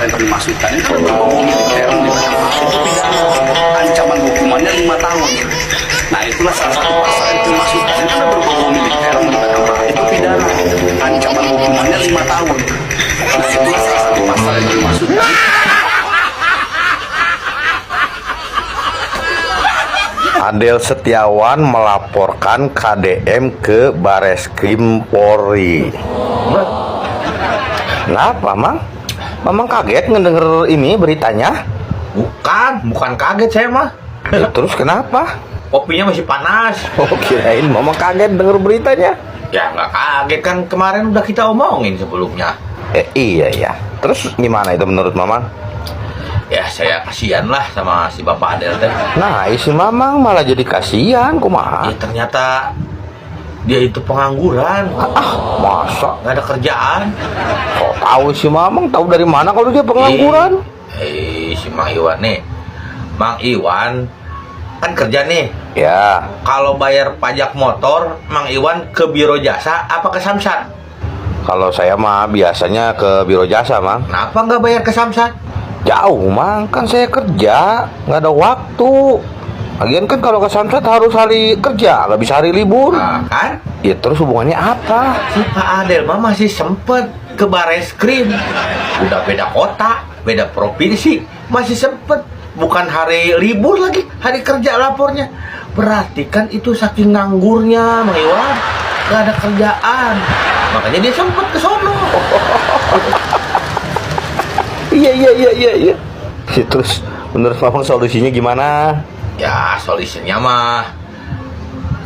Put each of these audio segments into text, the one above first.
yang dimaksudkan itu berbau militer melibatkan pasal itu pidana. Ancaman hukumannya 5 tahun. Nah itulah salah satu pasal yang dimaksudkan itu berbau militer melibatkan pasal itu pidana. Ancaman hukumannya 5 tahun. Nah itulah salah satu pasal yang dimaksudkan. Adel Setiawan melaporkan KDM ke Bareskrim Polri. Kenapa, Mang? Mamang kaget ngedenger ini beritanya? Bukan kaget saya mah. Ya, terus kenapa? Kopinya masih panas. Oh, kirain Mamang kaget denger beritanya. Ya nggak kaget kan, kemarin udah kita omongin sebelumnya. Iya ya. Terus gimana itu menurut Mamang? Ya saya kasihan lah sama si Bapak Adel teh. Nah, isi Mamang malah jadi kasihan, kumaha? Ya ternyata dia itu pengangguran. Masa? Nggak ada kerjaan. Kok tahu si Mamang? Tahu dari mana kalau dia pengangguran? Si Mang Iwan nih. Mang Iwan kan kerja nih. Ya. Kalau bayar pajak motor, Mang Iwan ke Biro Jasa apa ke Samsat? Kalau saya mah biasanya ke Biro Jasa, Mang. Kenapa nggak bayar ke Samsat? Jauh, Mang. Kan saya kerja, nggak ada waktu. Lagian kan kalau ke Samsat harus hari kerja, nggak bisa hari libur. Nah, kan? Ya terus hubungannya apa? Si Pak Adel mah masih sempet ke Bareskrim. Udah beda kota, beda provinsi, masih sempet. Bukan hari libur lagi, hari kerja lapornya. Berarti kan itu saking nganggurnya, Mang Iwan. Gak ada kerjaan. Makanya dia sempet ke sono. Iya. Terus menurut Mamang solusinya gimana? Ya solusinya mah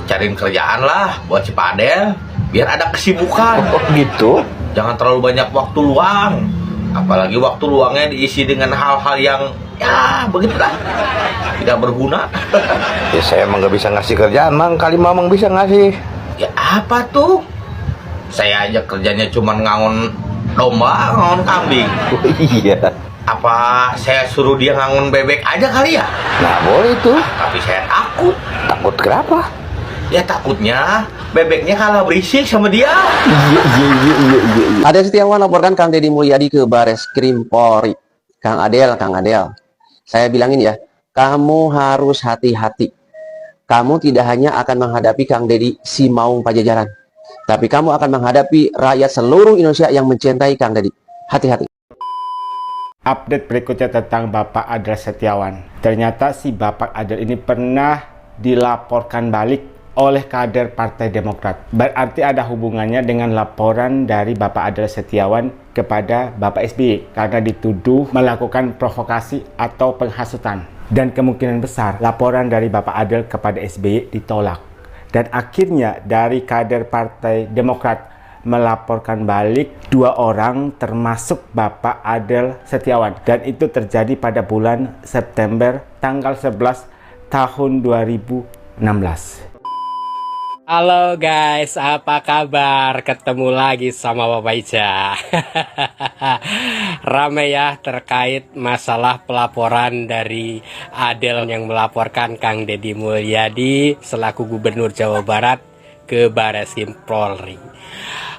cariin kerjaan lah buat si Pak Adel, biar ada kesibukan. Oh gitu? Jangan terlalu banyak waktu luang. Apalagi waktu luangnya diisi dengan hal-hal yang ya begitulah, tidak berguna. Ya saya emang nggak bisa ngasih kerjaan, Mang. Kali Mamang bisa ngasih. Ya apa tuh? Saya aja kerjanya cuma ngangon domba, ngangon kambing. Oh, iya. Apa saya suruh dia ngangon bebek aja kali ya? Nah boleh tuh. Tapi saya takut. Takut kenapa? Ya takutnya bebeknya kalah berisik sama dia. Iya. Adel Setiawan laporkan Kang Deddy Mulyadi ke Bareskrim Polri. Kang Adel, saya bilangin ya, kamu harus hati-hati. Kamu tidak hanya akan menghadapi Kang Deddy si Maung Pajajaran, tapi kamu akan menghadapi rakyat seluruh Indonesia yang mencintai Kang Deddy. Hati-hati. Update berikutnya tentang Bapak Adel Setiawan. Ternyata si Bapak Adel ini pernah dilaporkan balik oleh kader Partai Demokrat. Berarti ada hubungannya dengan laporan dari Bapak Adel Setiawan kepada Bapak SBY karena dituduh melakukan provokasi atau penghasutan. Dan kemungkinan besar laporan dari Bapak Adel kepada SBY ditolak. Dan akhirnya dari kader Partai Demokrat melaporkan balik 2 orang termasuk Bapak Adel Setiawan. Dan itu terjadi pada bulan September tanggal 11 tahun 2016. Halo guys, apa kabar? Ketemu lagi sama Bapak Ica. Rame ya terkait masalah pelaporan dari Adel yang melaporkan Kang Deddy Mulyadi selaku Gubernur Jawa Barat ke Bareskrim Polri.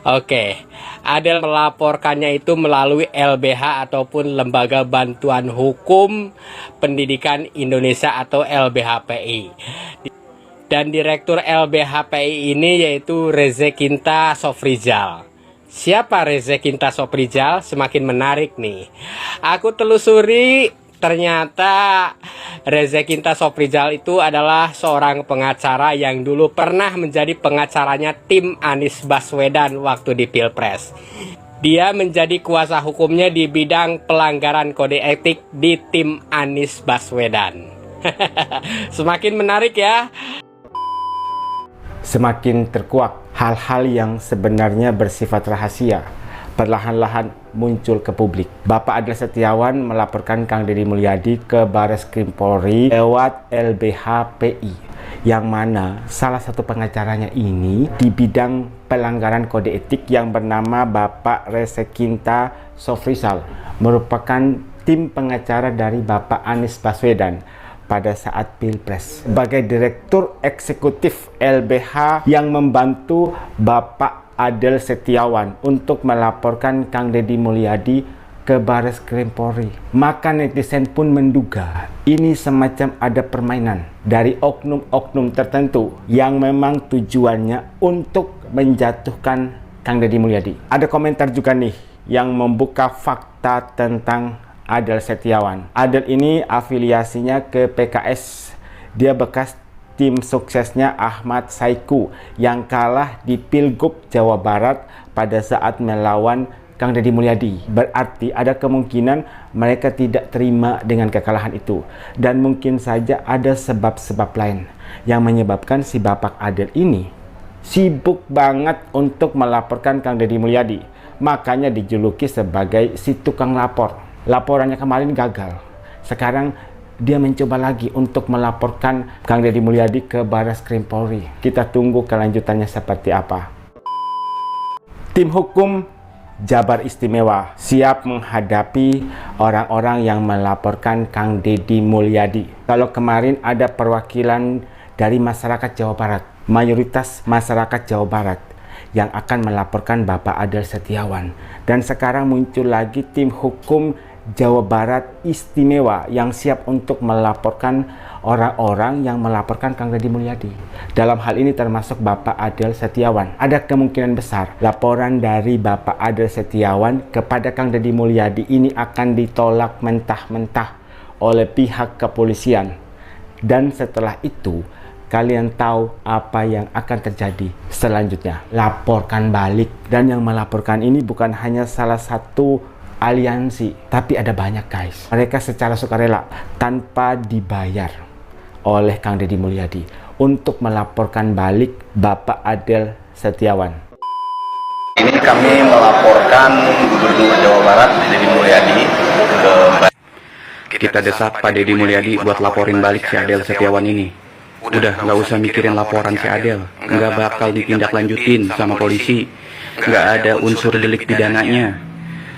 Oke, Adel melaporkannya itu melalui LBH ataupun Lembaga Bantuan Hukum Pendidikan Indonesia atau LBHPI. Dan Direktur LBHPI ini yaitu Rezekinta Sofrizal. Siapa Rezekinta Sofrizal? Semakin menarik nih. Aku telusuri, ternyata Rezekinta Sofrizal itu adalah seorang pengacara yang dulu pernah menjadi pengacaranya tim Anies Baswedan waktu di Pilpres. Dia menjadi kuasa hukumnya di bidang pelanggaran kode etik di tim Anies Baswedan. Semakin menarik ya. Semakin terkuak hal-hal yang sebenarnya bersifat rahasia perlahan-lahan muncul ke publik. Bapak Adel Setiawan melaporkan Kang Deddy Mulyadi ke Bareskrim Polri lewat LBHPI, yang mana salah satu pengacaranya ini di bidang pelanggaran kode etik yang bernama Bapak Rezekinta Sofrizal, merupakan tim pengacara dari Bapak Anies Baswedan pada saat Pilpres sebagai Direktur Eksekutif LBH yang membantu Bapak Adel Setiawan untuk melaporkan Kang Deddy Mulyadi ke Bareskrim Polri. Maka netizen pun menduga ini semacam ada permainan dari oknum-oknum tertentu yang memang tujuannya untuk menjatuhkan Kang Deddy Mulyadi. Ada komentar juga nih yang membuka fakta tentang Adel Setiawan. Adel ini afiliasinya ke PKS. Dia bekas tim suksesnya Ahmad Saiku yang kalah di Pilgub Jawa Barat pada saat melawan Kang Deddy Mulyadi. Berarti ada kemungkinan mereka tidak terima dengan kekalahan itu. Dan mungkin saja ada sebab-sebab lain yang menyebabkan si Bapak Adel ini sibuk banget untuk melaporkan Kang Deddy Mulyadi. Makanya dijuluki sebagai si tukang lapor. Laporannya kemarin gagal. Sekarang dia mencoba lagi untuk melaporkan Kang Deddy Mulyadi ke Bareskrim Polri. Kita tunggu kelanjutannya seperti apa. Tim hukum Jabar Istimewa siap menghadapi orang-orang yang melaporkan Kang Deddy Mulyadi. Kalau kemarin ada perwakilan dari masyarakat Jawa Barat, mayoritas masyarakat Jawa Barat yang akan melaporkan Bapak Adel Setiawan. Dan sekarang muncul lagi tim hukum Jawa Barat Istimewa yang siap untuk melaporkan orang-orang yang melaporkan Kang Deddy Mulyadi. Dalam hal ini termasuk Bapak Adel Setiawan. Ada kemungkinan besar laporan dari Bapak Adel Setiawan kepada Kang Deddy Mulyadi ini akan ditolak mentah-mentah oleh pihak kepolisian. Dan setelah itu, kalian tahu apa yang akan terjadi selanjutnya. Laporkan balik. Dan yang melaporkan ini bukan hanya salah satu aliansi, tapi ada banyak guys. Mereka secara sukarela tanpa dibayar oleh Kang Deddy Mulyadi untuk melaporkan balik Bapak Adel Setiawan. Ini kami melaporkan Gubernur Jawa Barat Deddy Mulyadi ke kita desak Pak Deddy Mulyadi buat laporin balik si Adel Setiawan ini. Udah nggak usah mikirin laporan si Adel, nggak bakal ditindaklanjutin sama polisi, nggak ada unsur delik pidananya.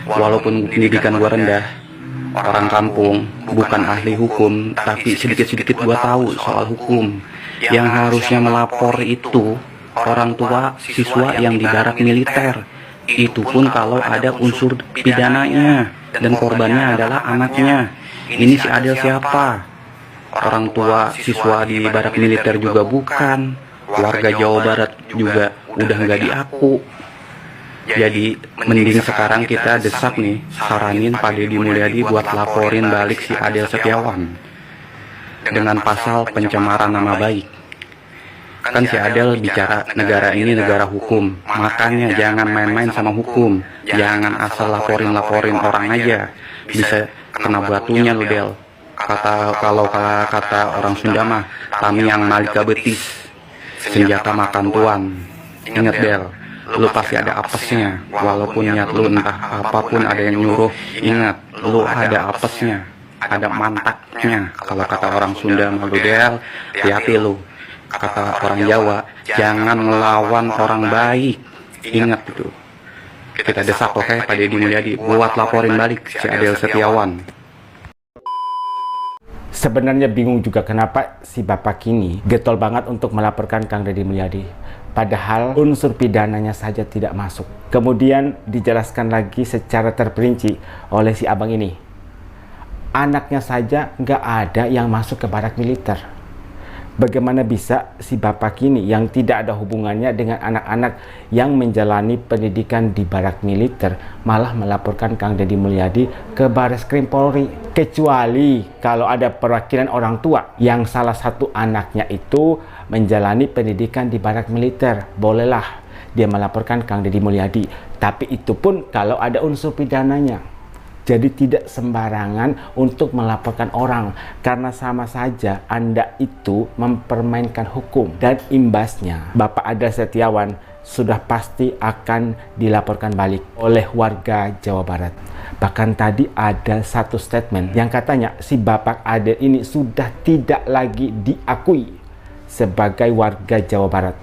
Walaupun pendidikan gua rendah, orang kampung, bukan ahli hukum, tapi sedikit-sedikit gua tahu soal hukum. Yang harusnya melapor itu orang tua siswa yang di barak militer. Itu pun kalau ada unsur pidananya dan korbannya adalah anaknya. Ini si Adel siapa? Orang tua siswa di barak militer juga bukan. Warga Jawa Barat juga udah nggak diaku. Jadi mending sekarang kita desak nih, saranin Pak Deddy Mulyadi buat laporin balik si Adel Setiawan dengan pasal pencemaran nama baik. Kan si Adel bicara negara ini negara hukum, makanya jangan main-main sama hukum. Jangan asal laporin orang aja, bisa kena batunya lu Del. Kalau kata orang Sunda mah, tamiang malika betis, senjata makan tuan. Ingat Del, lu pasti ada apesnya. Walaupun niat lu entah apapun ada yang nyuruh, ingat lu ada apesnya, ada mantaknya. Kalau kata orang Sunda malu Del, hati-hati lu. Kata orang Jawa, jangan melawan orang baik. Ingat itu. Kita desak oke Pak Deddy Mulyadi buat laporin balik si Adel Setiawan. Sebenarnya bingung juga kenapa si Bapak ini getol banget untuk melaporkan Kang Deddy Mulyadi. Padahal unsur pidananya saja tidak masuk. Kemudian dijelaskan lagi secara terperinci oleh si abang ini. Anaknya saja nggak ada yang masuk ke barak militer. Bagaimana bisa si Bapak ini yang tidak ada hubungannya dengan anak-anak yang menjalani pendidikan di barak militer malah melaporkan Kang Deddy Mulyadi ke Bareskrim Polri? Kecuali kalau ada perwakilan orang tua yang salah satu anaknya itu menjalani pendidikan di barak militer, bolehlah dia melaporkan Kang Deddy Mulyadi. Tapi itu pun kalau ada unsur pidananya. Jadi tidak sembarangan untuk melaporkan orang, karena sama saja Anda itu mempermainkan hukum. Dan imbasnya Bapak Adel Setiawan sudah pasti akan dilaporkan balik oleh warga Jawa Barat. Bahkan tadi ada satu statement yang katanya si Bapak Adel ini sudah tidak lagi diakui sebagai warga Jawa Barat.